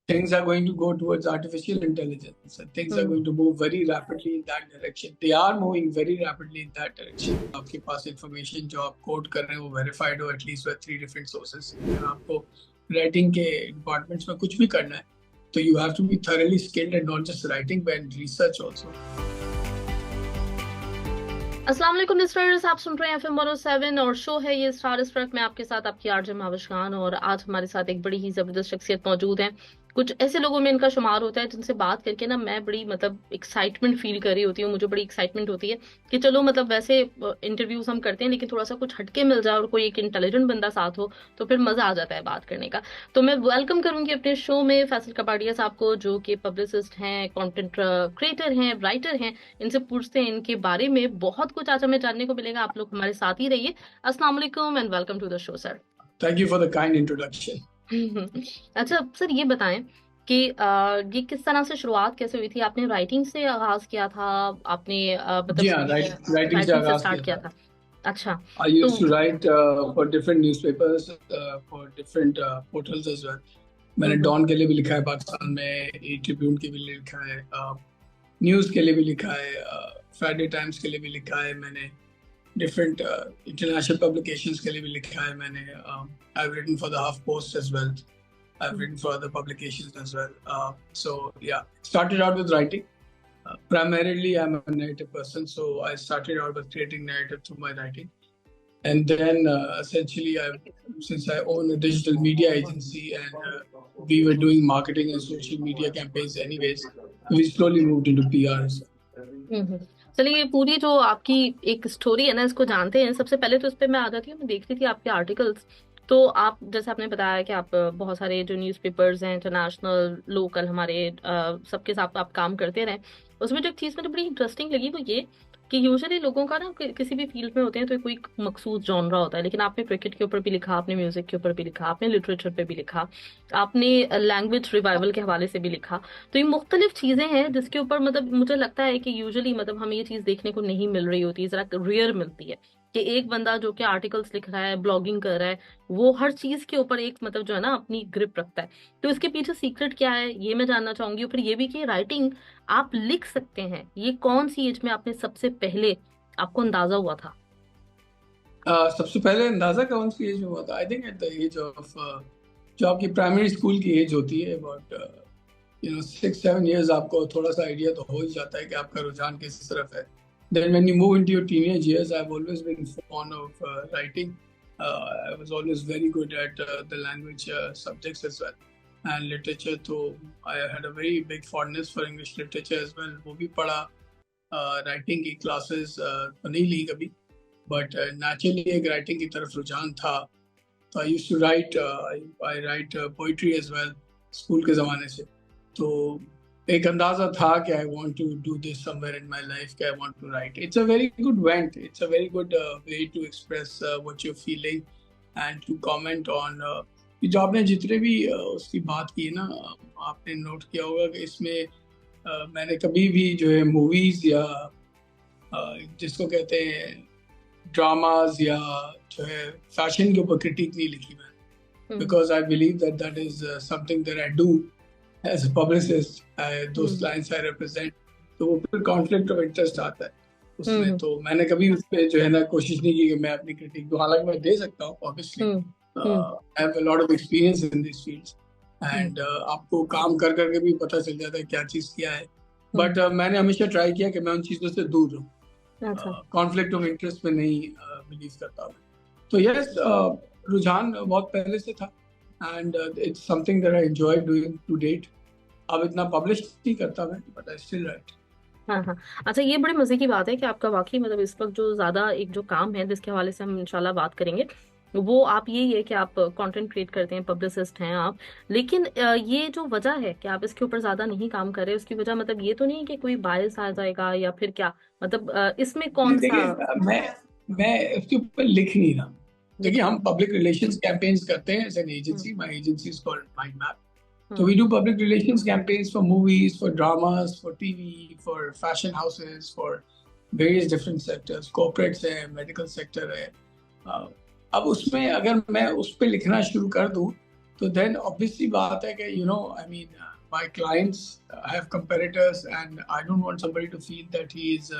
things are going to go towards artificial intelligence and things are going to move very rapidly in that direction. They are moving very rapidly in that direction. आपके पास information जो आप code कर रहे हैं वो verified हो at least with 3 different sources. अगर आपको writing के departments में कुछ भी करना है तो you have to be thoroughly skilled and not just writing but research also. अस्सलाम वालेकुम लिस्टनर्स, आप सुन रहे हैं FM 107 और शो है ये स्टार स्ट्रक में आपके साथ आपकी आरजे माविश खान। और आज हमारे साथ एक बड़ी ही जबरदस्त शख्सियत मौजूद है। कुछ ऐसे लोगों में इनका शुमार होता है जिनसे बात करके ना मैं बड़ी एक्साइटमेंट फील कर रही होती हूँ। मुझे बड़ी एक्साइटमेंट होती है कि चलो वैसे इंटरव्यूज हम करते हैं लेकिन थोड़ा सा कुछ हटके मिल जाए और कोई एक इंटेलिजेंट बंदा साथ हो तो फिर मजा आ जाता है बात करने का। तो मैं वेलकम करूंगी अपने शो में फैसल कपाड़िया साहब को, जो कि पब्लिसिस्ट हैं, कंटेंट क्रिएटर हैं, राइटर हैं। इनसे पूछते हैं इनके बारे में बहुत कुछ आज हमें जानने को मिलेगा। आप लोग हमारे साथ ही रहिए। अस्सलाम वालेकुम and welcome to the show sir. Thank you for the kind introduction. अच्छा सर, ये बताएं कि ये किस तरह से शुरुआत कैसे हुई थी? आपने राइटिंग से आगाज किया था? आपने जी हाँ, राइटिंग से आगाज स्टार्ट किया किया था. था? अच्छा, I used to write for different newspapers, for different portals as well. मैंने डॉन के लिए भी लिखा है पाकिस्तान में, ए ट्रिब्यून के भी लिखा है, न्यूज़ के लिए भी लिखा है, फ्राइडे टाइम्स के लिए भी लिखा है मैंने, डिफरेंट इंटरनेशनल पब्लिकेशंस के लिए भी लिखा है मैंने. I've written for the Huff Post as well. I've written for other publications as well. So yeah, started out with writing. Primarily, I'm a narrative person, so I started out with creating narrative through my writing. And then essentially, since I own a digital media agency and we were doing marketing and social media campaigns anyways, we slowly moved into PR as well. चलिए, ये पूरी जो आपकी एक story है ना, इसको जानते हैं। सबसे पहले तो इस पे मैं आ जाती हूँ। मैं देख रही थी आपके आर्टिकल्स, तो आप जैसे आपने बताया कि आप बहुत सारे जो न्यूज़पेपर्स हैं, इंटरनेशनल, लोकल, हमारे सबके साथ आप काम करते रहे। उसमें जो एक चीज़ मुझे बड़ी इंटरेस्टिंग लगी वो ये कि यूजुअली लोगों का ना किसी भी फील्ड में होते हैं तो कोई मखसूस जॉनरा होता है, लेकिन आपने क्रिकेट के ऊपर भी लिखा, आपने म्यूजिक के ऊपर भी लिखा, आपने लिटरेचर पे भी लिखा, आपने लैंग्वेज रिवाइवल के हवाले से भी लिखा। तो ये मुख्तलिफ चीजें हैं जिसके ऊपर मुझे लगता है कि यूजुअली हमें ये चीज देखने को नहीं मिल रही होती, जरा रेयर मिलती है कि एक बंदा जो कि आर्टिकल्स लिख रहा है, ब्लॉगिंग कर रहा है, वो हर चीज के ऊपर एक जो है ना अपनी ग्रिप रखता है। तो इसके पीछे सीक्रेट क्या है ये मैं जानना चाहूंगी। और फिर ये भी कि राइटिंग आप लिख सकते हैं, ये कौन सी एज में आपने सबसे पहले आपको अंदाजा हुआ था? सबसे पहले अंदाजा कौन सी एज में हुआ था? I think at the age of जो आपकी प्राइमरी स्कूल की एज होती है, अबाउट 6-7 years, आपको थोड़ा सा आइडिया तो हो ही जाता है कि आपका रुझान किस तरफ है. Then when you move into your teenage years, I've always been fond of writing. I was always very good at the language subjects as well. And literature, तो I had a very big fondness for English literature as well. वो भी पढ़ा, writing की classes तो नहीं ली कभी, but naturally एक writing की तरफ रुझान था. So I used to write, I write poetry as well, school के ज़माने से. तो एक अंदाजा था कि I want to do this somewhere in my life, कि I want to write. It's a very good vent. It's a very good way to express what you're feeling and to comment on. जो आपने जितने भी उसकी बात की ना, आपने नोट किया होगा कि इसमें मैंने कभी भी जो है मूवीज या जिसको कहते हैं ड्रामाज या जो है फैशन के ऊपर क्रिटिक नहीं लिखी मैं, because I believe that is something that I do as a publicist. those clients I represent, तो वो फिर conflict of interest आता है उसमें. तो मैंने कभी उस पे जो है ना कोशिश नहीं की कि मैं अपनी क्रिटिक दूं, हालांकि मैं दे सकता हूँ obviously. I have a lot of experience in these fields and आपको काम कर करके भी पता चल जाता है क्या चीज़ किया है. बट मैंने हमेशा ट्राई किया कि मैं उन चीज़ों से दूर रहूँ, कॉन्फ्लिक्ट ऑफ इंटरेस्ट में नहीं बिलीव करता हूँ. तो यस, रुझान बहुत पहले से था and it's something that I enjoy doing to date. अब इतना पब्लिश नहीं करता मैं, but I still write. हाँ हाँ, अच्छा, ये बड़े मजे की बात है कि आपका वाकई इस वक्त जो ज्यादा एक जो काम है जिसके हवाले से हम इंशाल्लाह बात करेंगे, वो आप यही है कि आप कंटेंट क्रिएट करते हैं, पब्लिसिस्ट हैं आप। लेकिन ये जो वजह है कि आप इसके ऊपर ज्यादा नहीं काम कर रहे, उसकी वजह ये तो नहीं कि कोई बायस आ जाएगा या फिर क्या, इसमें कौन सा? मैं इसके ऊपर लिख नहीं रहा. देखिए, हम पब्लिक रिलेशंस कैंपेन्स करते हैं as an agency. My agency is called mind map. So we do public relations campaigns for movies, for dramas, for TV, for fashion houses, for various different sectors. Corporates है, medical sector है. अब उसमें अगर मैं उस पे लिखना शुरू कर दूं तो देन ऑब्वियसली बात है कि I mean my clients have comparators and I don't want somebody to feel that he is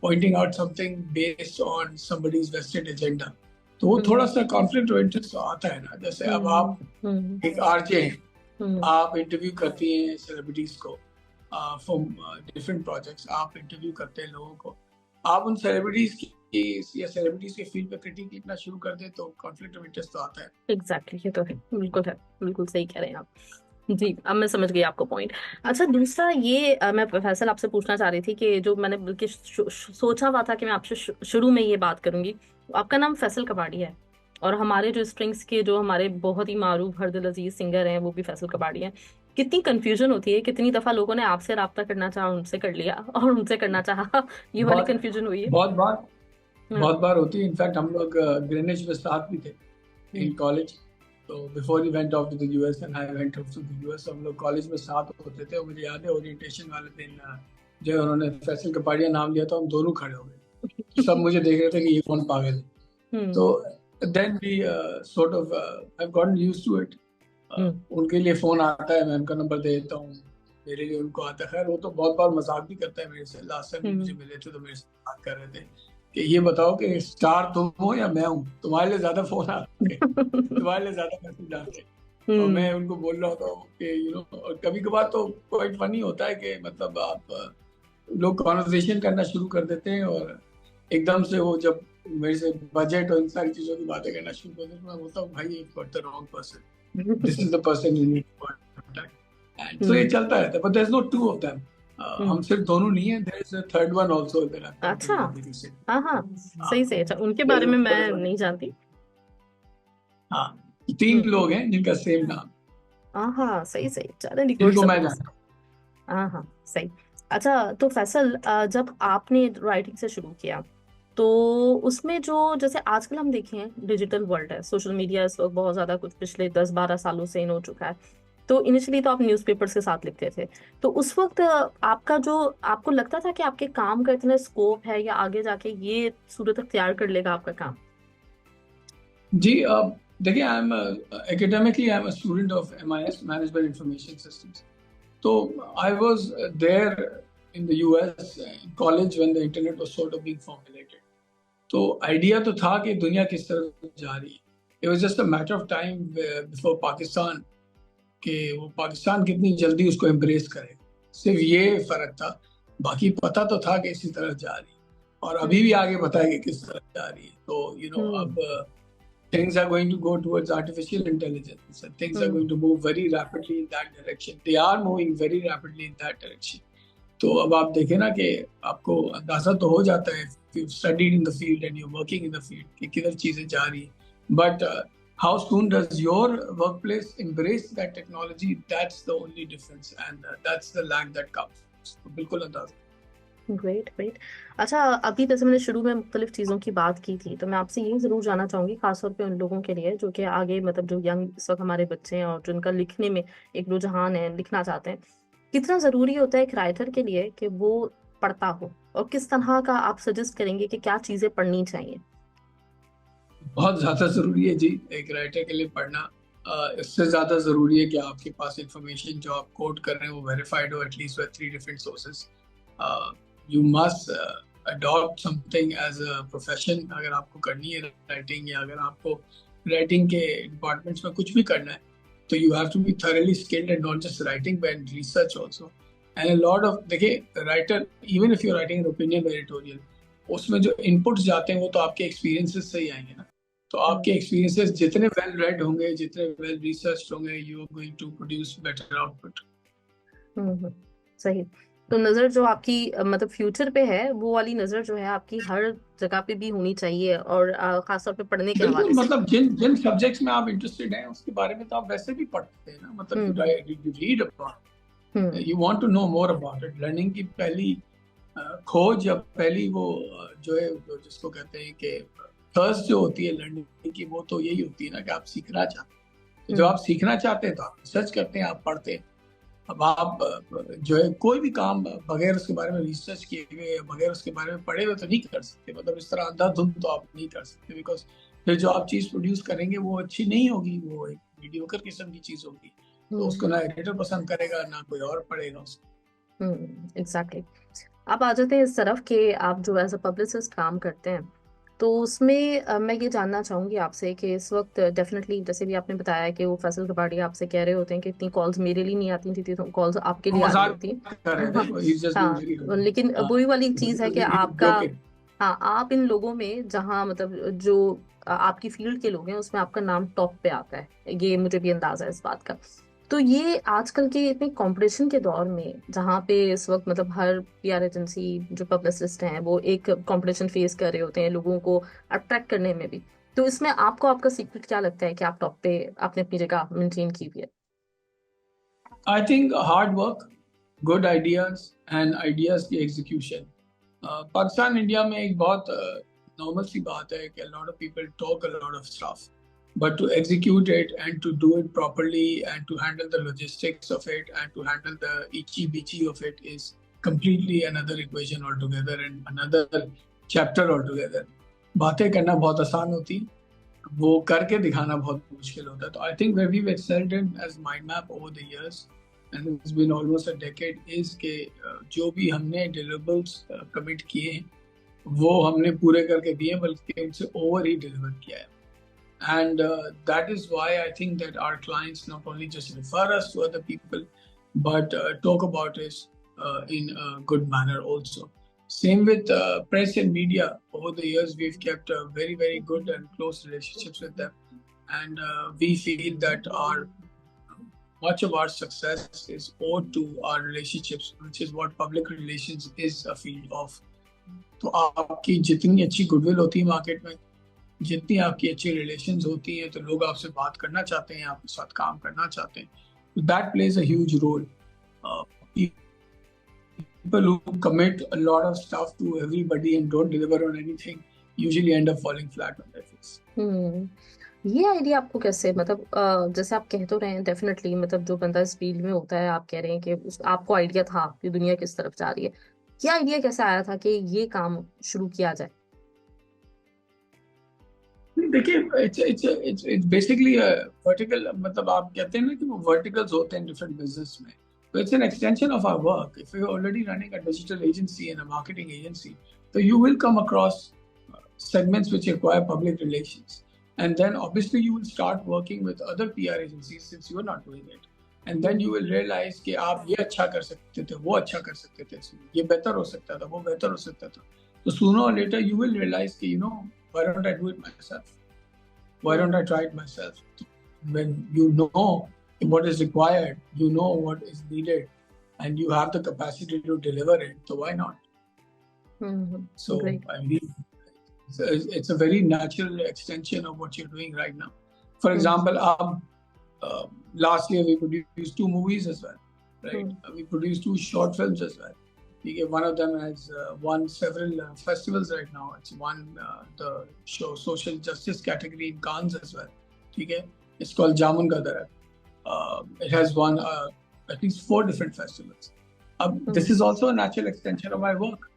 pointing out something based on somebody's vested agenda. तो वो थोड़ा सा कॉन्फ्लिक्ट ऑफ इंटरेस्ट तो आता है ना. जैसे अब आप एक आरजे हैं, आप इंटरव्यू करती हैं सेलिब्रिटीज को फॉर डिफरेंट प्रोजेक्ट्स, आप इंटरव्यू करते हैं लोगों को, आप उन सेलिब्रिटीज की या सेलिब्रिटीज के फील्ड पे क्रिटिक लिखना शुरू कर दे तो कॉन्फ्लिक्ट ऑफ इंटरेस्ट तो आता है. एग्जैक्टली, ये तो है, बिल्कुल सही कह रहे हैं आप. जी, अब मैं समझ गई आपको पॉइंट. अच्छा, दूसरा ये मैं फैसल आपसे पूछना चाह रही थी कि जो मैंने बल्कि सोचा हुआ था कि मैं आपसे शुरू में ये बात करूंगी. आपका नाम फैसल कबाड़ी है और हमारे जो स्ट्रिंग्स के जो हमारे बहुत ही मारूफ हर दिल अजीज सिंगर हैं वो भी फैसल कबाड़ी हैं. कितनी कंफ्यूजन होती है, कितनी दफा लोगों ने आपसे राब्ता करना चाहा, उनसे कर लिया, और उनसे करना चाहा, ये वाली बहुत कंफ्यूजन हुई है. बहुत बार होती है. इनफैक्ट हम लोग ग्रेनिच में साथ भी थे इन कॉलेज. तो before he went off to the US and I went off to the US, हम लोग कॉलेज में साथ होते थे. और मुझे याद है ओरिएंटेशन वाले दिन जो उन्होंने फैसल कपाड़िया नाम लिया तो हम दोनों खड़े हो गए. सब मुझे देख रहे थे कि ये कौन पागल है. तो then we sort of have gotten used to it. उनके लिए फोन आता है, मैं उनका नंबर दे देता हूँ, मेरे लिए उनको आता है. खैर वो तो बहुत बार मजाक भी करता है मेरे से. लास्ट टाइम मुझे मिले थे तो मेरे से बात कर रहे थे कि ये बताओ कि स्टार तुम हो या मैं हूँ, तुम्हारे लिए ज्यादा फोन आते हैं, तुम्हारे लिए ज्यादा मैसेज आते हैं. और मैं उनको बोल रहा होता हूँ कि और कभी कभार तो क्वाइट फनी होता है कि मतलब आप लोग कॉन्वर्सेशन करना शुरू कर देते हैं और एकदम से वो जब मेरे से बजट और इन सारी चीजों की बातें करना शुरू कर देते हैं, मैं बोलता हूँ भाई you got the wrong person, this is the person you need to contact. And so ये चलता रहता है. But there is no two of them. हम सिर्फ दोनों नहीं है, there is a third one also. अच्छा, हाँ, सही से. अच्छा, उनके बारे में मैं नहीं जानती. हाँ, 3 लोग हैं जिनका सेम नाम. हाँ, सही. चलो, जिनको मैं जानता हूँ. हाँ, सही. अच्छा, तो फैसल, जब आपने राइटिंग से शुरू किया तो उसमें जो जैसे आजकल हम देखें डिजिटल वर्ल्ड है, सोशल मीडिया इस वक्त बहुत ज्यादा कुछ पिछले 10-12 सालों से इन हो चुका है. तो इनिशियली तो आप न्यूज़पेपर्स के साथ लिखते थे, तो उस वक्त आपको लगता था कि आपके काम का इतना स्कोप है या आगे जाके ये सूरत अख्तियार कर लेगा आपका काम? जी, देखिए, I am academically I am a student of MIS, management information systems. तो I was there in the US college when the internet was sort of being formulated. तो आइडिया तो था कि दुनिया किस तरफ जा रही है. It was just a matter of time before Pakistan कि वो पाकिस्तान कितनी जल्दी उसको एम्ब्रेस करे. सिर्फ ये फर्क था, बाकी पता तो था कि इसी तरफ जा रही है और अभी भी आगे पता है कि किस तरफ जा रही है. तो अब things are going to go towards artificial intelligence and things are going to move very rapidly in that direction. They are moving very rapidly in that direction. तो अब आप देखें ना कि आपको अंदाजा तो हो जाता है if you've studied in the field and you're working in the field कि किधर चीजें जा रही हैं. But how soon does your workplace embrace that technology? That's the only difference and that's the lag that comes. तो बिल्कुल अंदाजा. Great. अच्छा, अभी जैसे मैंने शुरू में मुख्तलिफ चीज़ों की बात की थी, तो मैं आपसे ये ज़रूर जानना चाहूँगी, खासतौर पे उन लोगों के लिए जो कि आगे मतलब जो यंग इस वक्त हमारे बच्चे हैं और जिनका लिखने में एक रुझान है, लिखना चाहते हैं, कितना ज़रूरी होता है एक राइटर के लिए कि वो पढ़ता हो, और किस तरह का आप सजेस्ट करेंगे कि क्या चीज़ें पढ़नी चाहिए? बहुत ज़्यादा ज़रूरी है जी एक राइटर के लिए पढ़ना. इससे ज़्यादा ज़रूरी है कि आपके पास इंफॉर्मेशन जो आप कोट कर रहे हैं वो वेरीफाइड हो, at least with 3 different sources. You must adopt something as a profession. अगर आपको करनी है राइटिंग या अगर आपको राइटिंग के डिपार्टमेंट्स में कुछ भी करना है तो you have to be thoroughly skilled and not just writing but research also. And a lot of, देखिए, writer even if you're writing an opinion editorial, उसमें जो इनपुट्स जाते हैं वो तो आपके एक्सपीरियंसेस से ही आएंगे ना. तो आपके एक्सपीरियंसेस जितने वेल रेड होंगे, जितने वेल रिसर्च्ड होंगे, you are going to produce better output. सही. तो नजर जो आपकी मतलब फ्यूचर पे है, वो वाली नजर जो है आपकी हर जगह पे भी होनी चाहिए, और खासतौर पे पढ़ने के हवाले से. मतलब जिन सब्जेक्ट्स में आप इंटरेस्टेड हैं उसके बारे में तो आप वैसे भी पढ़ते हैं ना. मतलब you read about it, you want to know more about it. Learning की पहली खोज या पहली वो जो है जिसको कहते हैं कि थर्स्ट जो होती है लर्निंग की, वो तो यही होती है ना कि आप सीखना चाहते हैं. तो जब आप सीखना चाहते हैं तो आप रिसर्च करते हैं, आप पढ़ते हैं. अब आप जो है कोई भी काम बगैर उसके बारे में रिसर्च किए हुए, बगैर उसके बारे में पढ़े हुए तो नहीं कर सकते. मतलब इस तरह अंधाधुंध तो आप नहीं कर सकते, बिकॉज फिर जो आप चीज़ प्रोड्यूस करेंगे वो अच्छी नहीं होगी, वो एक मीडियोकर किस्म की चीज होगी तो उसको ना एडिटर पसंद करेगा ना कोई और पढ़ेगा उसको। एग्जैक्टली। आप आ जाते हैं इस तरफ कि आप जो एज अ पब्लिसिस्ट काम करते हैं, तो उसमें मैं ये जानना चाहूंगी आपसे कि इस वक्त डेफिनेटली जैसे भी आपने बताया कि वो फैसल कपाड़ी आपसे कह रहे होते हैं कि इतनी कॉल्स मेरे लिए नहीं आती थी, तो कॉल्स आपके लिए हम आ रही मजाक होती कर रहे हैं। थे, he's just being हाँ, very लेकिन वही वाली एक चीज है कि आपका, joking। हाँ, आप इन लोगों में जहाँ मतलब जो आपकी फील्ड के लोग हैं उसमें आपका नाम टॉप पे आता है, ये मुझे भी अंदाजा है इस बात का। तो ये आजकल के इतने कंपटीशन के दौर में जहाँ पे इस वक्त मतलब हर पीआर एजेंसी जो पब्लिसिस्ट हैं वो एक कंपटीशन फेस कर रहे होते हैं लोगों को अट्रैक्ट करने में भी, तो इसमें आपको आपका सीक्रेट क्या लगता है कि आप टॉप पे आपने अपनी जगह मेंटेन की हुई है? I think hard work, good ideas and ideas की एग्जीक्यूशन। पाकिस्तान इंडिया में एक बहुत नॉर्मल सी बात है कि a lot of people talk a lot of stuff, but to execute it and to do it properly and to handle the logistics of it and to handle the itchy bitchy of it is completely another equation altogether and another chapter altogether। बातें करना बहुत आसान होती, वो करके दिखाना बहुत मुश्किल होता है। तो I think where we have excelled in as mind map over the years and it's been almost a decade is के जो भी हमने डिलीवरेबल्स कमिट किए हैं वो हमने पूरे करके दिए, बल्कि उनसे ओवर ही डिलीवर किया है। And that is why I think that our clients not only just refer us to other people, but talk about us in a good manner also. Same with press and media. Over the years, we've kept very, very good and close relationships with them. And we feel that much of our success is owed to our relationships, which is what public relations is a field of. तो आपकी जितनी अच्छी goodwill होती है market में, जितनी आपकी अच्छी रिलेशंस होती हैं, तो लोग आपसे बात करना चाहते हैं, आपके साथ काम करना चाहते हैं। That plays a huge role. People who commit a lot of stuff to everybody and don't deliver on anything usually end up falling flat on their face। ये आइडिया आपको कैसे मतलब जैसे आप कह तो रहे हैं डेफिनेटली मतलब जो बंदा इस फील्ड में होता है, आप कह रहे हैं कि आपको आइडिया था कि दुनिया किस तरफ जा रही है, ये आइडिया कैसे आया था कि ये काम शुरू किया जाए? देखिए, इट्स बेसिकली वर्टिकल, मतलब आप कहते हैं ना कि वो वर्टिकल्स होते हैं डिफरेंट बिजनेस में, तो it's an extension of our work. If you are already running a digital agency and a marketing agency, तो you will come across segments which require public relations, and then obviously you will start working with other PR agencies since you are not doing it, and then you will realize कि आप ये अच्छा कर सकते थे, वो अच्छा कर सकते थे, ये बेहतर हो सकता था, वो बेहतर हो सकता था। तो sooner or later you will realize कि why don't I do it myself? Why don't I try it myself? When you know what is required, you know what is needed, and you have the capacity to deliver it, so why not? So Great. I mean, it's a very natural extension of what you're doing right now. For example, last year we produced 2 movies as well, right? We produced 2 short films as well. One of them has won several festivals right now. It's won the show social justice category in Cannes as well. It's called Jamun Ka Darak. It has won at least 4 different festivals. This is also a natural extension of my work.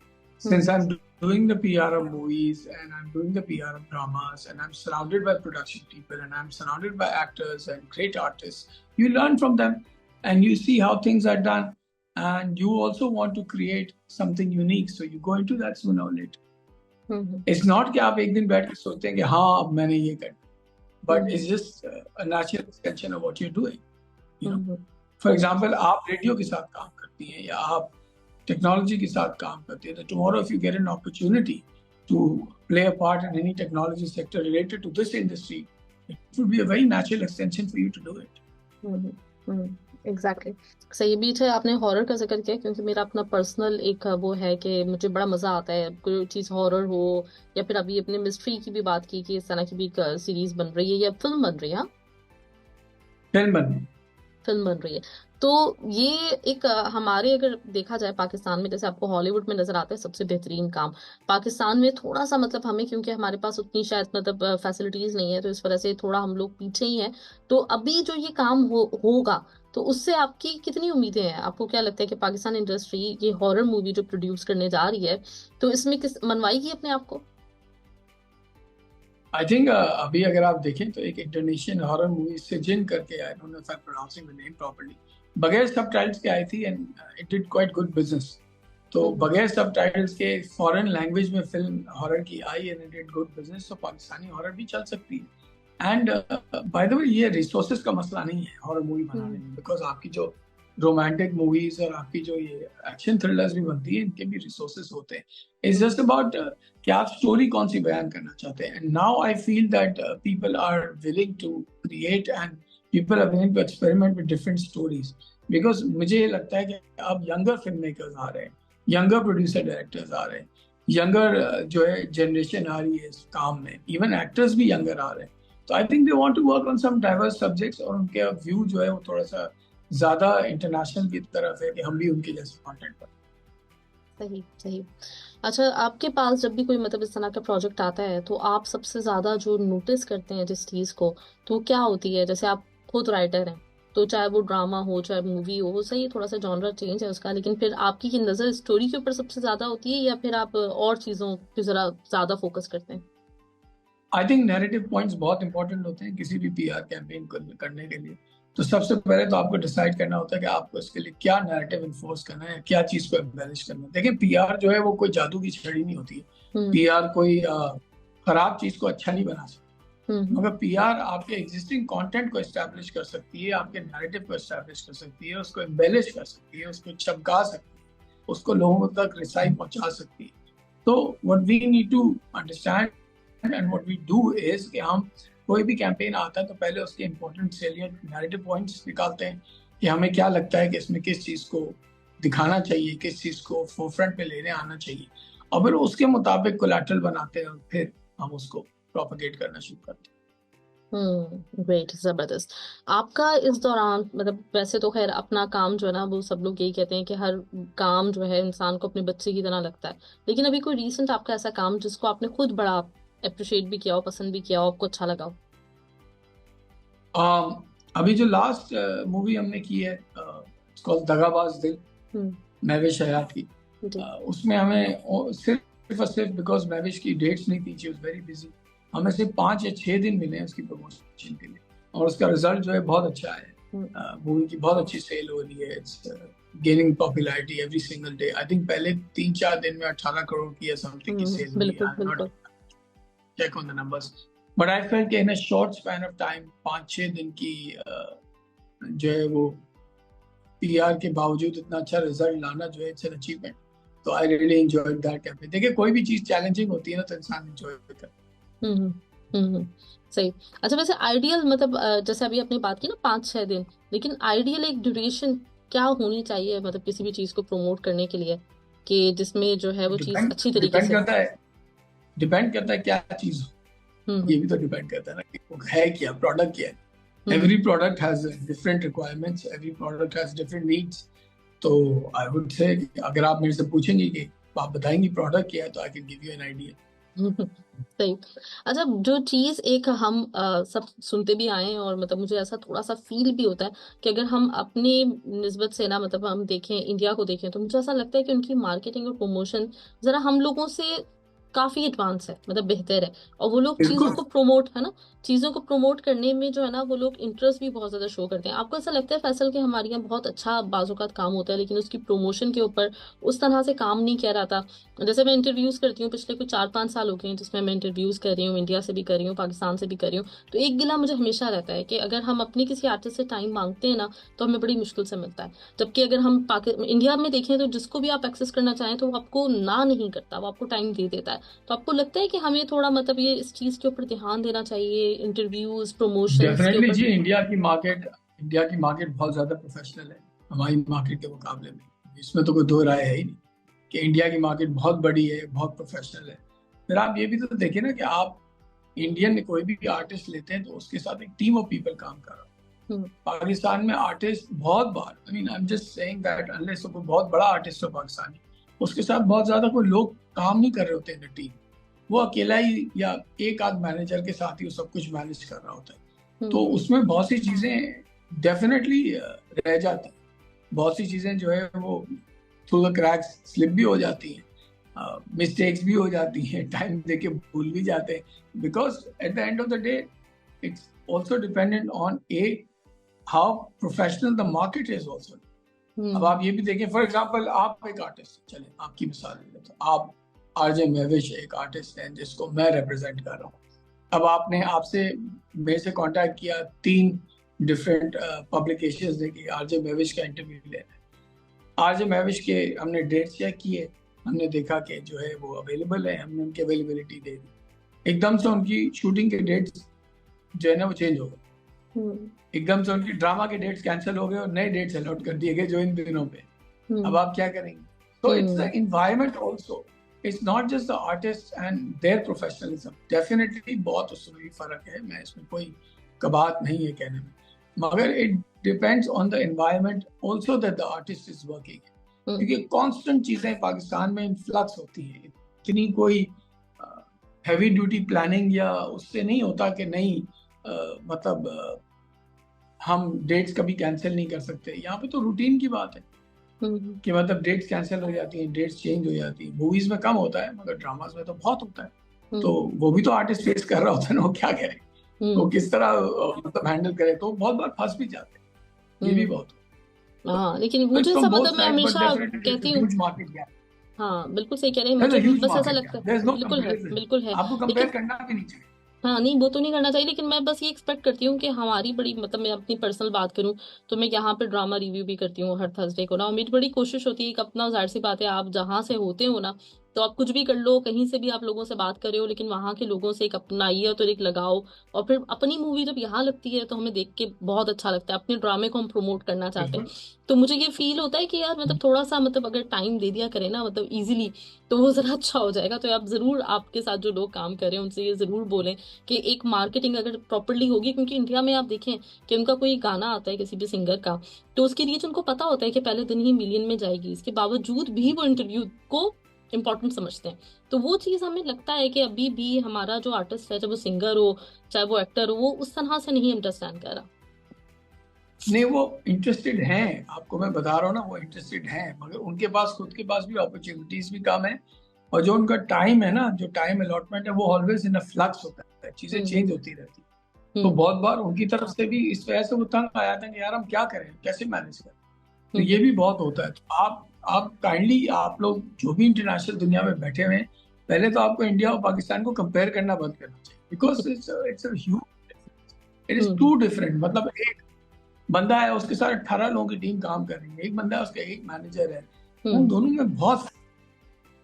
Since I'm doing the PR of movies and I'm doing the PR of dramas and I'm surrounded by production people and I'm surrounded by actors and great artists, you learn from them and you see how things are done, and you also want to create something unique, so you go into that sooner or later. It's not कि आप एक दिन बैठ के सोचते हैं कि हाँ अब मैंने ये कर, but it's just a natural extension of what you're doing. For example, आप रेडियो के साथ काम करती हैं या आप टेक्नोलॉजी के साथ काम करते हैं, तो tomorrow if you get an opportunity to play a part in any technology sector related to this industry, it would be a very natural extension for you to do it. Exactly सही। बीच है आपने horror का जिक्र किया, क्योंकि मेरा अपना personal एक वो है कि मुझे बड़ा मजा आता है कोई चीज हॉरर हो, या फिर अभी अपने मिस्ट्री की भी बात की कि इस तरह की भी एक सीरीज बन रही है या फिल्म बन रही है। फिल्म बन रही है, तो ये एक हमारे अगर देखा जाए पाकिस्तान में, जैसे आपको हॉलीवुड में नजर आता है सबसे बेहतरीन काम, पाकिस्तान में थोड़ा सा मतलब हमें, क्योंकि हमारे पास उतनी शायद मतलब फैसिलिटीज नहीं है, तो इस वजह से थोड़ा हम लोग पीछे ही हैं। तो अभी जो ये काम होगा, तो उससे आपकी कितनी उम्मीदें हैं? आपको क्या लगता है कि पाकिस्तान इंडस्ट्री ये हॉरर मूवी जो प्रोड्यूस करने जा रही है, तो इसमें किस मनवाएगी अपने आप को? आई थिंक अभी अगर आप देखें तो एक इंडोनेशियन हॉरर मूवी सिजिन करके, I don't know if I am pronouncing the name properly, बगैर सबटाइटल्स के आई थी and it did quite good business. तो हम्म बगैर सबटाइटल्स के फॉरेन लैंग्वेज में फिल्म हॉरर की आई and it did good business, तो पाकिस्तानी हॉरर भी चल सकती है। एंड बाय द वे ये रिसोर्सेज का मसला नहीं है हॉरर मूवी बनाने हम्म में, बिकॉज आपकी जो रोमांटिक मूवीज और आपकी जो ये एक्शन थ्रिलर्स भी बनती है, इनके भी रिसोर्सेज होते हैं। इट्स जस्ट अबाउट कि आप स्टोरी कौन सी बयान करना चाहते हैं। And now I feel that people are willing to create and people are willing to experiment with different stories, because मुझे ये लगता है कि अब यंगर फिल्म मेकर्स आ रहे हैं, यंगर प्रोड्यूसर डायरेक्टर्स आ रहे हैं, यंगर जो है जनरेशन आ रही है इस काम में, इवन एक्टर्स भी यंगर आ रहे हैं। तो I think they want to work on some diverse subjects, और उनके व्यू जो है वो थोड़ा सा ज्यादा इंटरनेशनल की तरफ है कि हम भी उनके जैसे कंटेंट पर। सही सही। अच्छा, आपके पास जब भी कोई मतलब इस तरह का प्रोजेक्ट आता है तो आप सबसे ज्यादा जो नोटिस करते हैं जिस चीज को, तो वो क्या होती है? जैसे आप खुद राइटर हैं, तो चाहे वो ड्रामा हो चाहे मूवी हो, सही थोड़ा सा जॉनर चेंज है उसका, लेकिन फिर आपकी की नजर स्टोरी के ऊपर सबसे ज्यादा होती है या फिर आप और चीजों पे जरा ज्यादा फोकस करते हैं? आई थिंक नैरेटिव पॉइंट्स बहुत इंपॉर्टेंट होते हैं किसी भी पीआर कैंपेन करने के लिए। तो सबसे पहले तो आपको डिसाइड करना होता है कि आपको इसके लिए क्या नैरेटिव इन्फोर्स करना है, क्या चीज को एम्बेलिश करना है। देखिए पीआर जो है वो कोई जादू की छड़ी नहीं होती है। हम्म पीआर कोई खराब चीज को अच्छा नहीं बना सकता, हम्म मगर पीआर आपके एग्जिस्टिंग कंटेंट को एस्टैब्लिश कर सकती है, आपके नैरेटिव को एस्टैब्लिश कर सकती है, उसको एम्बेलिश कर सकती है, उसको चमका सकती है, उसको लोगों तक रिसाई पहुंचा सकती है। तो what we need to understand and what we do is कि हम कोई भी कैंपेन आता है तो पहले उसके इंपॉर्टेंट सेलिएंट नैरेटिव पॉइंट्स निकालते हैं कि हमें क्या लगता है कि इसमें किस चीज को दिखाना चाहिए, किस चीज को फोरफ्रंट पे लेने आना चाहिए, और फिर उसके मुताबिक कोलैटरल बनाते हैं और फिर हम उसको प्रोपेगेट करना शुरू करते हैं। ग्रेट, जबरदस्त। आपका इस दौरान मतलब, वैसे तो खैर अपना काम जो है ना, वो सब लोग यही कहते हैं कि हर काम जो है इंसान को अपने बच्चे की तरह लगता है, लेकिन अभी कोई रीसेंट आपका ऐसा काम जिसको आपने खुद बड़ा अप्रिशिएट भी किया हो, पसंद भी किया हो, आपको अच्छा लगा हो? अभी जो लास्ट मूवी हमने की है, इट्स कॉल्ड दगाबाज दिल, हम्म महविश हयात की। जी। उसमें हमें सिर्फ और सिर्फ बिकॉज महविश की डेट्स नहीं थी, शी वाज वेरी बिजी, हमें सिर्फ 5 या 6 दिन मिले हैं उसकी प्रमोशन के लिए, और उसका रिजल्ट जो है बहुत अच्छा है। हम्म मूवी की बहुत अच्छी सेल हो रही है, it's gaining popularity every single day. I think पहले 3-4 दिन में 18 करोड़ की या समथिंग की सेल हुई है। बिल्कुल आई एम नॉट बिल्कुल। check on the numbers, but I felt कि in a short span of time 5-6 दिन की जो है वो पीआर के बावजूद इतना अच्छा रिजल्ट लाना जो है इट्स एन अचीवमेंट। तो I really enjoyed that campaign. देखिए कोई भी चीज चैलेंजिंग होती है ना तो इंसान एंजॉय करता है। हम्म सही। अच्छा, वैसे आइडियल मतलब जैसे अभी आपने बात की ना 5-6 दिन, लेकिन आइडियल एक ड्यूरेशन क्या होनी चाहिए मतलब किसी भी चीज को प्रमोट करने के लिए, कि जिसमें जो है वो चीज डिपेंड अच्छी तरीके डिपेंड से हो? करता है, डिपेंड करता है क्या चीज हो। हम्म ये भी तो डिपेंड करता है ना कि वो है क्या, प्रोडक्ट क्या है। Hmm every product has different requirements, every product has different needs. तो आई वुड से अगर आप मेरे से पूछेंगे कि आप बताएंगे प्रोडक्ट क्या है, तो I can give you an idea. सही। अच्छा, जो चीज एक हम सब सुनते भी आए हैं और मतलब मुझे ऐसा थोड़ा सा फील भी होता है कि अगर हम अपनी निस्बत से ना मतलब हम देखें, इंडिया को देखें, तो मुझे ऐसा लगता है कि उनकी मार्केटिंग और प्रमोशन जरा हम लोगों से काफी एडवांस है, मतलब बेहतर है। और वो लोग चीजों बिल्कुल। को प्रमोट, है ना, चीजों को प्रमोट करने में जो है ना वो लोग इंटरेस्ट भी बहुत ज्यादा शो करते हैं। आपको ऐसा लगता है फैसल कि हमारे यहाँ बहुत अच्छा बाजूकात काम होता है लेकिन उसकी प्रमोशन के ऊपर उस तरह से काम नहीं किया जाता? जैसे मैं इंटरव्यूज करती हूँ, पिछले कुछ 4-5 साल हो गए हैं जिसमें मैं इंटरव्यूज कर रही हूँ, इंडिया से भी कर रही हूँ, पाकिस्तान से भी कर रही हूँ। तो एक गिला मुझे हमेशा रहता है कि अगर हम अपने किसी आर्टिस्ट से टाइम मांगते हैं ना, तो हमें बड़ी मुश्किल से मिलता है। जबकि अगर हम इंडिया में देखें तो जिसको भी आप एक्सेस करना चाहें तो वो आपको ना नहीं करता, वो आपको टाइम दे देता है। तो आपको लगता है कि हमें थोड़ा मतलब ये इस चीज के ऊपर ध्यान देना चाहिए, इंटरव्यूज प्रमोशंस के डेफिनेटली ऊपर? जी, इंडिया की मार्केट बहुत ज्यादा प्रोफेशनल है हमारी मार्केट के मुकाबले में। इसमें तो कोई दो राय है ही नहीं कि इंडिया की मार्केट बहुत बड़ी है, बहुत प्रोफेशनल है। फिर आप ये भी तो देखिए ना कि आप इंडियन कोई भी आर्टिस्ट लेते हैं तो उसके साथ एक टीम ऑफ पीपल काम कर रहा है। हम्म पाकिस्तान में आर्टिस्ट बहुत बार, I mean I am just saying that unless कोई बहुत बड़ा आर्टिस्ट हो पाकिस्तानी, उसके साथ बहुत ज्यादा कोई लोग काम नहीं कर रहे होते इन टीम। वो अकेला ही या एक आध मैनेजर के साथ ही वो सब कुछ मैनेज कर रहा होता है। तो हम्म उसमें बहुत सी चीजें डेफिनेटली रह जाती हैं, बहुत सी चीजें जो है वो थ्रू द क्रैक्स स्लिप भी हो जाती हैं। मिस्टेक्स भी हो जाती हैं, टाइम देके भूल भी जाते हैं, because at the end of the day it's also dependent on A how professional the market is also. अब आप ये भी देखें, फॉर एग्जाम्पल आप एक आर्टिस्ट, चले आपकी मिसाल ले लेते हैं, आप आरजे महविश एक आर्टिस्ट हैं जिसको मैं रिप्रेजेंट कर रहा हूँ। अब आपने आपसे मेरे से कांटेक्ट किया, 3 डिफरेंट पब्लिकेशंस ने कि आरजे महविश का इंटरव्यू लेना है। आरजे महविश के हमने डेट चेक किए, हमने देखा कि जो है वो अवेलेबल है, हमने उनकी अवेलेबिलिटी दे दी। एकदम से उनकी शूटिंग के डेट्स जो है ना वो चेंज हो गए, एकदम से उनकी ड्रामा के डेट्स कैंसिल हो गए और नए डेट्स अलॉट कर दिए गए जो इन दिनों पे। अब आप क्या करेंगे? तो it's the environment also, it's not just the artist and their professionalism. Definitely बहुत उसमें भी फर्क है, मैं इसमें कोई कबात नहीं है कहने में, मगर it depends on the environment also that the artist is working. क्योंकि कांस्टेंट चीजें पाकिस्तान में इन्फ्लक्स होती है, इतनी कोई हैवी ड्यूटी प्लानिंग या उससे नहीं होता कि नहीं मतलब हम डेट्स कभी कैंसिल नहीं कर सकते। यहाँ पे तो रूटीन की बात है कि मतलब डेट्स कैंसिल हो जाती हैं, डेट्स चेंज हो जाती हैं। मूवीज में कम होता है मगर ड्रामास में तो बहुत होता है। तो वो भी तो आर्टिस्ट फेस कर रहा होता है ना, वो क्या करे, वो किस तरह मतलब हैंडल करे, तो बहुत बार फंस भी जाते हैं, ये भी बहुत। हाँ, लेकिन मुझे ऐसा मतलब मैं हमेशा कहती हूँ, हाँ बिल्कुल सही कह रहे हैं, मुझे बस ऐसा लगता है बिल्कुल है, बिल्कुल है, आपको कंपेयर करना भी नहीं चाहिए। हाँ नहीं, वो तो नहीं करना चाहिए, लेकिन मैं बस ये एक्सपेक्ट करती हूँ कि हमारी बड़ी मतलब मैं अपनी पर्सनल बात करूँ तो मैं यहाँ पे ड्रामा रिव्यू भी करती हूँ हर थर्सडे को ना, और मेरी बड़ी कोशिश होती है कि अपना, जाहिर सी बात है आप जहाँ से होते हो ना, तो आप कुछ भी कर लो, कहीं से भी आप लोगों से बात कर रहे हो, लेकिन वहाँ के लोगों से एक अपनाइए तो एक लगाओ। और फिर अपनी मूवी जब यहाँ लगती है तो हमें देख के बहुत अच्छा लगता है, अपने ड्रामे को हम प्रमोट करना चाहते हैं। तो मुझे ये फील होता है कि यार मतलब थोड़ा सा मतलब अगर टाइम दे दिया करें ना मतलब इजीली, तो वो जरा अच्छा हो जाएगा। तो आप जरूर, आपके साथ जो लोग काम कर रहे हैं उनसे ये जरूर बोलें कि एक मार्केटिंग अगर प्रॉपरली होगी, क्योंकि इंडिया में आप देखें कि उनका कोई गाना आता है किसी भी सिंगर का, तो उसकी रीच उनको पता होता है कि पहले दिन ही मिलियन में जाएगी, इसके बावजूद भी वो इंटरव्यू को इम्पोर्टेंट समझते हैं। तो वो चीज हमें लगता है कि अभी भी हमारा जो आर्टिस्ट है, चाहे वो सिंगर हो चाहे वो एक्टर हो, वो उस तरह से नहीं अंडरस्टैंड कर रहा। नहीं, वो इंटरेस्टेड हैं, आपको मैं बता रहा हूँ ना, वो इंटरेस्टेड हैं, मगर उनके पास खुद के पास भी अपॉर्चुनिटीज भी कम है, और जो उनका टाइम है ना, जो टाइम अलॉटमेंट है, वो ऑलवेज इन अ फ्लक्स होता है, चीजें चेंज होती रहती है। तो बहुत बार उनकी तरफ से भी इस वजह से वो तंग आया था कि यार हम क्या करें, कैसे मैनेज करें। तो ये भी बहुत होता है। तो आप काइंडली, आप लोग जो भी इंटरनेशनल दुनिया में बैठे हुए हैं, पहले तो आपको इंडिया और पाकिस्तान को कंपेयर करना बंद करना चाहिए, because it's a huge, it is too different. मतलब एक बंदा है, उसके साथ 18 लोगों की टीम काम कर रही है, एक बंदा है, उसका एक मैनेजर है, उन दोनों में बहुत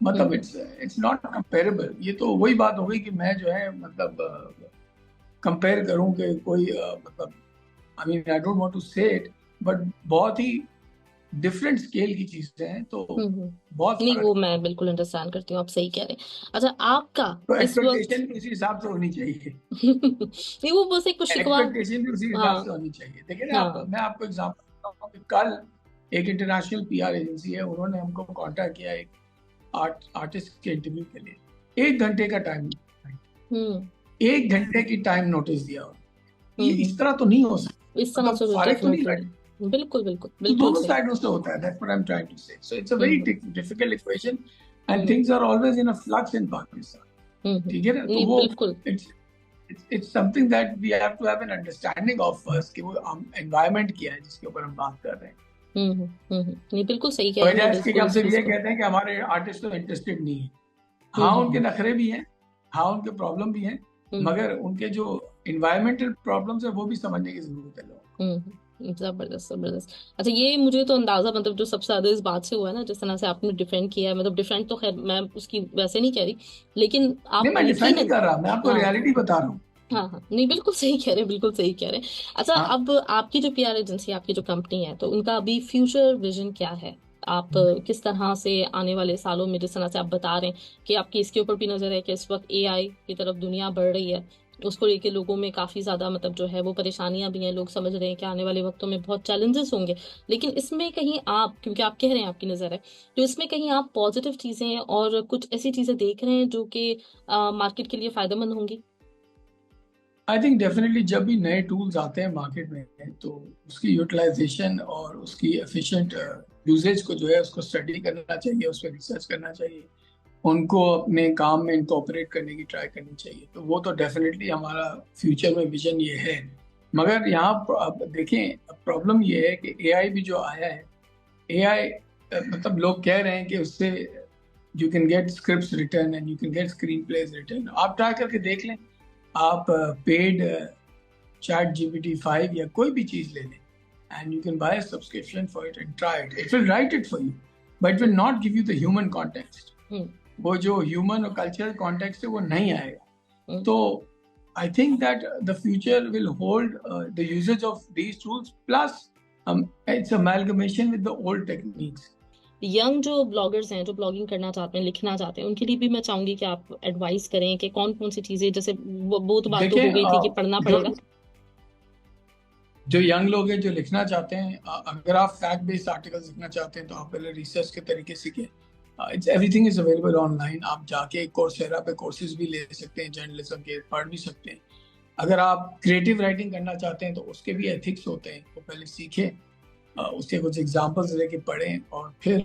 मतलब इट्स नॉट कंपेरेबल। ये तो वही बात हो गई कि मैं जो है मतलब कंपेयर करूं कि कोई मतलब I mean I don't want to say it, but बहुत ही डिफरेंट स्केल की चीजें हैं। तो बहुत नहीं, वो मैं बिल्कुल अंडरस्टैंड करती हूँ, आप सही कह रहे हैं। अच्छा, आपका तो इस वक्त एक्सपेक्टेशन उसी हिसाब से होनी चाहिए। नहीं, वो बस एक शिकवा। एक्सपेक्टेशन भी उसी हिसाब से होनी चाहिए। देखिए ना, मैं आपको एग्जांपल देता हूँ कि कल एक इंटरनेशनल पीआर एजेंसी है, उन्होंने हमको कांटेक्ट किया एक आर्टिस्ट के इंटरव्यू के लिए। 1 घंटे का टाइम, 1 घंटे की टाइम नोटिस दिया। ये इस तरह तो नहीं हो सकता, इस तरह से फारिग तो नहीं बैठे। बिल्कुल बिल्कुल तो दोनों साइडों से होता है, that's what I'm trying to say. So it's a very difficult equation and things are always in a flux in Pakistan. ठीक है ना? तो वो बिल्कुल it's something that we have to have an understanding of first कि वो environment क्या है जिसके ऊपर हम बात कर रहे हैं। नहीं, बिल्कुल सही कह रहे हैं। कि हमसे ये कहते हैं कि हमारे आर्टिस्ट तो इंटरेस्टेड नहीं है। हाँ, उनके नखरे भी हैं, हाँ उनके प्रॉब्लम भी हैं, मगर उनके जो इन्वायरमेंटल प्रॉब्लम्स है वो भी समझने की जरूरत है लोगों। जबरदस्त जबरदस्त। अच्छा, ये मुझे तो अंदाजा मतलब जो सबसे ज्यादा इस बात से हुआ है ना, जिस तरह से आपने डिफेंड किया है, मतलब डिफेंड तो खैर मैं उसकी वैसे नहीं कह रही, लेकिन आप मैं डिफेंड नहीं कर रहा, मैं आपको रियलिटी बता रहा हूँ। हाँ, नहीं बिल्कुल सही कह रहे हैं, बिल्कुल सही कह रहे हैं। अच्छा, अब आपकी जो पीआर एजेंसी, आपकी जो कंपनी है, तो उनका अभी फ्यूचर विजन क्या है? आप किस तरह से आने वाले सालों में, जिस तरह से आप बता रहे हैं कि आपकी इसके ऊपर भी नजर है कि इस वक्त एआई की तरफ दुनिया बढ़ रही है, उसको लेके लोगों में काफी ज्यादा मतलब जो है वो परेशानियां भी हैं, लोग समझ रहे हैं कि आने वाले वक्तों में बहुत चैलेंजेस होंगे, लेकिन इसमें कहीं आप, क्योंकि आप कह रहे हैं आपकी नजर है, तो इसमें कहीं आप पॉजिटिव चीजें और कुछ ऐसी चीजें देख रहे हैं जो कि मार्केट के लिए फायदेमंद होंगी? आई थिंक डेफिनेटली जब भी नए टूल्स आते हैं मार्केट में, तो उसकी यूटिलाइजेशन और उसकी एफिशिएंट यूजेज को जो है उसको स्टडी करना चाहिए, उस पर रिसर्च करना चाहिए। उनको अपने काम में इनकॉर्पोरेट करने की ट्राई करनी चाहिए। तो वो तो डेफिनेटली हमारा फ्यूचर में विजन ये है। मगर यहाँ आप देखें, प्रॉब्लम ये है कि एआई भी जो आया है, एआई मतलब लोग कह रहे हैं कि उससे you can get scripts written and you can get screenplays written. आप ट्राई करके देख लें। आप पेड चैट GPT-5 या कोई भी चीज ले लें, and you can buy subscription for it and try it. It will write it for you, but it will not give you the human context. वो जो ह्यूमन और कल्चरल कॉन्टेक्स्ट है वो नहीं आएगा। तो I think that the future will hold the usages of these tools plus it's amalgamation with the old techniques. Young जो bloggers हैं, जो ब्लॉगिंग करना चाहते हैं, लिखना चाहते हैं, उनके लिए भी मैं चाहूंगी कि आप एडवाइस करें कि कौन कौन सी चीजें, जैसे वो तो बात तो हो गई थी कि पढ़ना पड़ेगा। जो यंग लोग हैं जो लिखना चाहते हैं, अगर आप फैक्ट बेस्ड आर्टिकल्स लिखना चाहते हैं तो आप पहले रिसर्च के तरीके सीखें। It's everything is available online. आप जाके कोर्सेरा पे कोर्सेज भी ले सकते हैं, जर्नलिज्म के पढ़ भी सकते हैं। अगर आप क्रिएटिव राइटिंग करना चाहते हैं तो उसके भी एथिक्स होते हैं, वो पहले सीखें, उसके कुछ एग्जाम्पल्स लेके पढ़ें, और फिर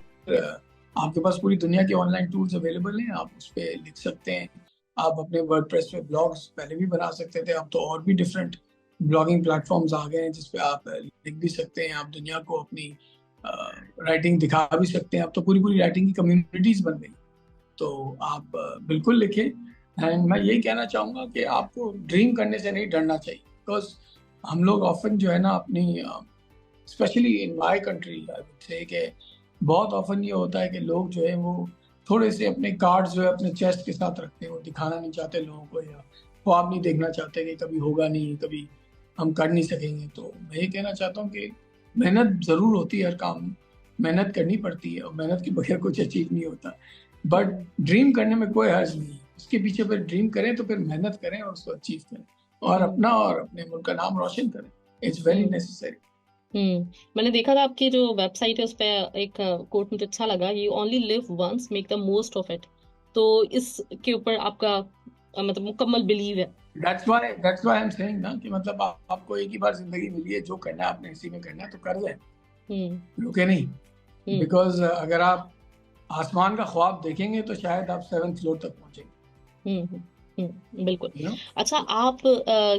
आपके पास पूरी दुनिया के ऑनलाइन टूल्स अवेलेबल हैं, आप उस पर लिख सकते हैं। आप अपने वर्डप्रेस पे ब्लॉग्स पहले भी बना सकते थे, अब तो और भी डिफरेंट ब्लॉगिंग प्लेटफॉर्म्स आ गए हैं जिसपे आप लिख भी सकते हैं, आप दुनिया को अपनी राइटिंग दिखा भी सकते हैं। अब तो पूरी पूरी राइटिंग की कम्युनिटीज बन गई। तो आप बिल्कुल लिखें। एंड मैं यही कहना चाहूँगा कि आपको ड्रीम करने से नहीं डरना चाहिए, बिकॉज हम लोग ऑफन जो है ना अपनी, specially in my country I would say, कि बहुत ऑफन ये होता है कि लोग जो है वो थोड़े से अपने कार्ड्स जो है अपने चेस्ट के साथ रखते हैं, वो दिखाना नहीं चाहते लोगों को, या ख्वाब नहीं देखना चाहते कि कभी होगा नहीं, कभी हम कर नहीं सकेंगे। तो मैं ये कहना चाहता हूँ कि मेहनत ज़रूर होती है हर काम में, मेहनत करनी पड़ती है, और मेहनत के बगैर कुछ अचीव नहीं होता। बट ड्रीम करने में कोई हर्ज नहीं है, उसके पीछे फिर ड्रीम करें तो फिर मेहनत करें और उसको अचीव करें, और अपना और अपने मुल्क का नाम रोशन करें। It's very necessary. मैंने देखा था आपकी जो वेबसाइट है उस पे एक कोट मुझे अच्छा लगा, you only live once, make the most of it. तो इसके ऊपर आपका मतलब मुकम्मल बिलीव है। That's why I'm saying ना कि मतलब आपको एक ही बार जिंदगी मिली है, जो करना है आपने इसी में करना है, तो कर लें, रुके नहीं। बिकॉज अगर आप आसमान का ख्वाब देखेंगे तो शायद आप 7th फ्लोर तक पहुंचेंगे। बिल्कुल। अच्छा, आप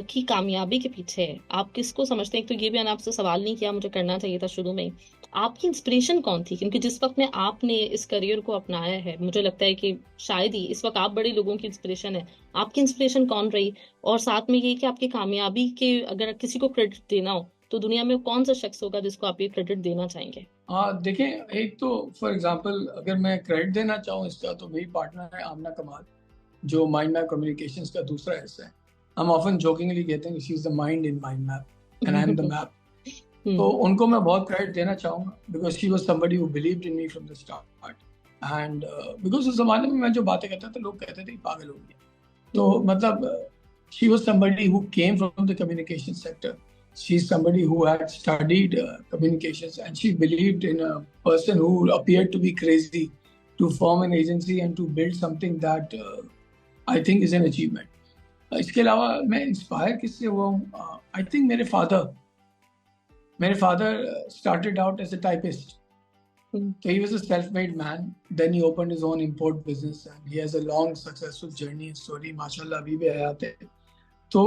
की कामयाबी के पीछे आप किसको समझते हैं? एक तो ये भी मैंने आपसे सवाल नहीं किया, मुझे करना चाहिए था शुरू में। आपकी इंस्पिरेशन कौन थी? क्योंकि जिस वक्त में आपने इस करियर को अपनाया है, मुझे लगता है कि शायद ही इस वक्त आप बड़े लोगों की इंस्पिरेशन है। आपकी इंस्पिरेशन कौन रही? और साथ में ये कि आपकी कामयाबी के अगर किसी को क्रेडिट देना हो तो दुनिया में कौन सा शख्स होगा जिसको आप ये क्रेडिट देना चाहेंगे? देखें, एक तो फॉर एग्जांपल अगर मैं क्रेडिट देना चाहूँ इसका, तो मेरी पार्टनर है आमना कमाल, जो माइंड मैप कम्युनिकेशंस का दूसरा हिस्सा है। हम ऑफन जोकिंगली कहते हैं she is the mind in mind map and I am the map. तो उनको मैं बहुत क्रेडिट देना चाहूँगा, because she was somebody who believed in me from the start. And because उस जमाने में मैं जो बातें कहता था लोग कहते थे पागल हो गया। तो मतलब she was somebody who came from the communication sector. She is somebody who had studied communications, and she believed in a person who appeared to be crazy to form an agency and to build something that I think is an achievement. इसके अलावा मैं inspire किससे हुआ हूँ? I think मेरे father started out as a typist. So he was a self-made man. Then he opened his own import business, and he has a long successful journey and story. माशाल्लाह अभी भी हयात है। तो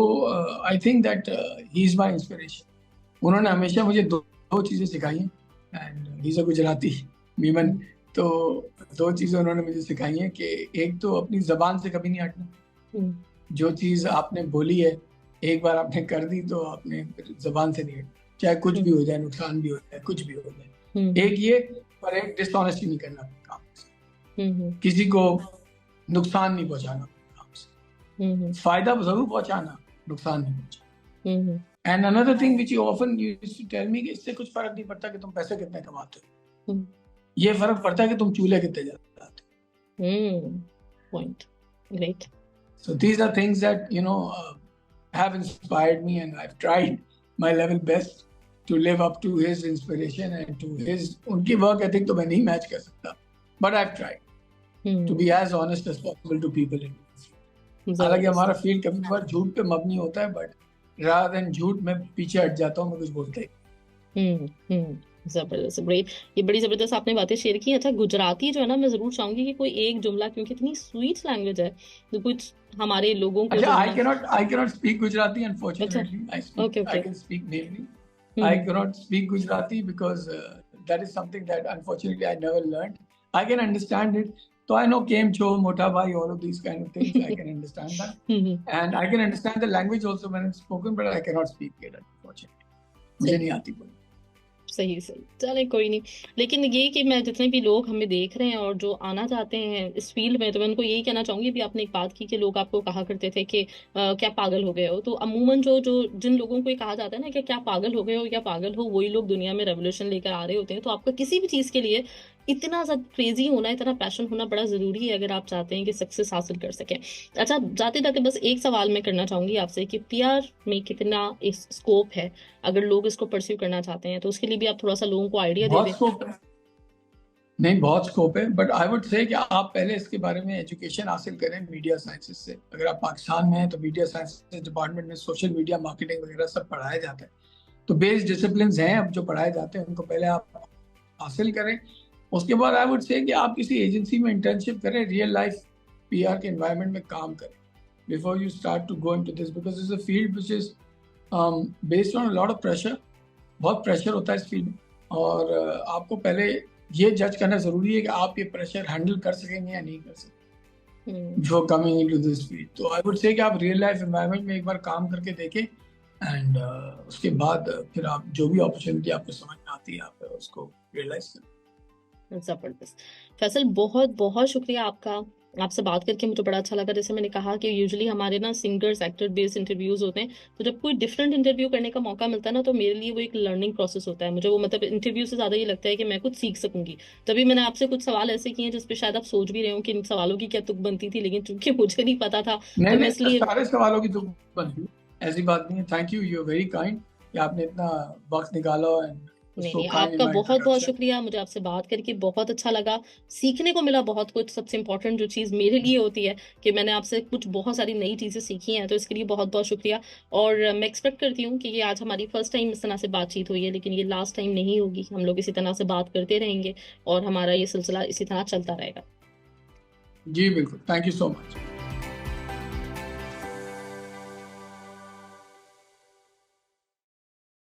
I think that he is my inspiration. उन्होंने हमेशा मुझे दो चीज़ें सिखाई हैं, and he is a Gujarati Memon. तो दो चीज़ें उन्होंने मुझे सिखाई हैं कि एक तो अपनी ज़बान से कभी नहीं हटना। जो चीज़ आपने बोली है एक बार आपने कर दी तो आपने ज़बान से नहीं हटना, चाहे कुछ भी हो जाए, नुकसान भी हो जाए, कुछ भी हो जाए। एक ये, पर एक डिसऑनेस्टी नहीं करना अपने काम से, किसी को नुकसान नहीं पहुंचाना, फायदा जरूर पहुंचाना, नुकसान नहीं पहुंचाना। And another thing which you often used to tell me कि इससे कुछ फर्क नहीं पड़ता कि तुम पैसे कितने कमाते हो, ये फर्क पड़ता है कि तुम चूल्हे कितने जलाते हो। Point, great. So these are things that you know have inspired me, and I've tried my level best to live up to his inspiration and to his, उनकी work ethic तो मैं नहीं मैच कर सकता, but I've tried to be as honest as possible to people in हालांकि हमारा field कभी बार झूठ पे मबनी होता है, बट rather than झूठ मैं पीछे हट जाता हूँ, मैं कुछ बोलता ही। जबरदस्त, ग्रेट। ये बड़ी जबरदस्त आपने बातें शेयर की। अच्छा, गुजराती जो है ना, मैं जरूर चाहूंगी कि कोई एक जुमला, क्योंकि इतनी स्वीट लैंग्वेज है, तो कुछ हमारे लोगों को अच्छा, जो है I ना। cannot I cannot speak Gujarati, अच्छा, unfortunately. Okay I okay. can speak mainly. I hmm. cannot speak Gujarati because that is something that unfortunately I never learned. I can understand it. So I know Kem Cho, Mota Bhai, all of these kind of things. I can understand that. Hmm. And I can understand the language also when it's spoken, but I cannot speak it, unfortunately. मुझे सही नहीं आती बोलनी। सही सही, चले कोई नहीं। लेकिन ये कि मैं जितने भी लोग हमें देख रहे हैं और जो आना चाहते हैं इस फील्ड में, तो मैं उनको यही कहना चाहूंगी। भी आपने एक बात की कि लोग आपको कहा करते थे कि क्या पागल हो गए हो, तो अमूमन जो जो जिन लोगों को ये कहा जाता है ना कि क्या पागल हो गए हो या पागल हो, वही लोग दुनिया में रेवोल्यूशन लेकर आ रहे होते हैं। तो आपका किसी भी चीज के लिए इतना ज्यादा क्रेजी होना, इतना पैशन होना बड़ा जरूरी है अगर आप चाहते हैं कि सक्सेस हासिल कर सकें। अच्छा, जाते जाते बस एक सवाल मैं करना चाहूंगी आपसे कि पीआर में कितना स्कोप है, अगर लोग इसको परस्यू करना चाहते हैं, तो उसके लिए भी आप थोड़ा सा लोगों को आइडिया दे बहुत दें। स्कोप है। नहीं, बहुत स्कोप है, बट आई वुड से कि आप पहले इसके बारे में एजुकेशन हासिल करें मीडिया साइंसेज से। अगर आप पाकिस्तान में हैं तो मीडिया साइंसेज डिपार्टमेंट में सोशल मीडिया मार्केटिंग वगैरह सब पढ़ाया जाता है। तो बेस्ड डिसिप्लिन हैं अब जो पढ़ाए जाते हैं, उनको पहले आप हासिल करें। उसके बाद आई वुड से कि आप किसी एजेंसी में इंटर्नशिप करें, रियल लाइफ पीआर के एनवायरनमेंट में काम करें before you start to go into this, because it's a field which is based on a lot of pressure. बहुत प्रेशर होता है इस फील्ड में, और आपको पहले ये जज करना जरूरी है कि आप ये प्रेशर हैंडल कर सकेंगे या नहीं कर सकेंगे before coming into this field. तो आई वुड से कि आप रियल लाइफ एनवायरनमेंट में एक बार काम करके देखें, एंड उसके बाद फिर आप जो भी अपॉर्चुनिटी आपको समझ में आती है आप उसको रियलाइज करें। जबरदस्त। फैसल, बहुत बहुत शुक्रिया आपका। आपसे बात करके मुझे बड़ा अच्छा लगा। जैसे मैंने कहा कि यूजुअली हमारे ना सिंगर्स एक्टर बेस्ड इंटरव्यूज होते हैं, तो जब कोई डिफरेंट इंटरव्यू करने का मौका मिलता है ना, तो मेरे लिए वो एक लर्निंग प्रोसेस होता है। मुझे वो मतलब इंटरव्यू से ज्यादा ये लगता है कि मैं कुछ सीख सकूंगी। तभी मैंने आपसे कुछ सवाल ऐसे किए हैं जिसपे शायद आप सोच भी रहे हो कि इन सवालों की क्या तुक बनती थी, लेकिन चूंकि मुझे नहीं पता था नहीं तो मैं नहीं, इसलिए। सारे सवालों की तो बन गई, ऐसी बात नहीं है। Thank you, you are very kind कि आपने इतना वक्त निकाला एंड नहीं सो नहीं, काइंड इन आपका माय बहुत बहुत इंट्रोडक्शन। शुक्रिया। मुझे आपसे बात करके बहुत अच्छा लगा, सीखने को मिला बहुत कुछ। सबसे इम्पोर्टेंट जो चीज़ मेरे लिए होती है कि मैंने आपसे कुछ बहुत सारी नई चीज़ें सीखी हैं, तो इसके लिए बहुत बहुत शुक्रिया। और मैं एक्सपेक्ट करती हूँ कि ये आज हमारी फर्स्ट टाइम इस तरह से बातचीत हुई है, लेकिन ये लास्ट टाइम नहीं होगी। हम लोग इसी तरह से बात करते रहेंगे और हमारा ये सिलसिला इसी तरह चलता रहेगा। जी बिल्कुल, थैंक यू सो मच।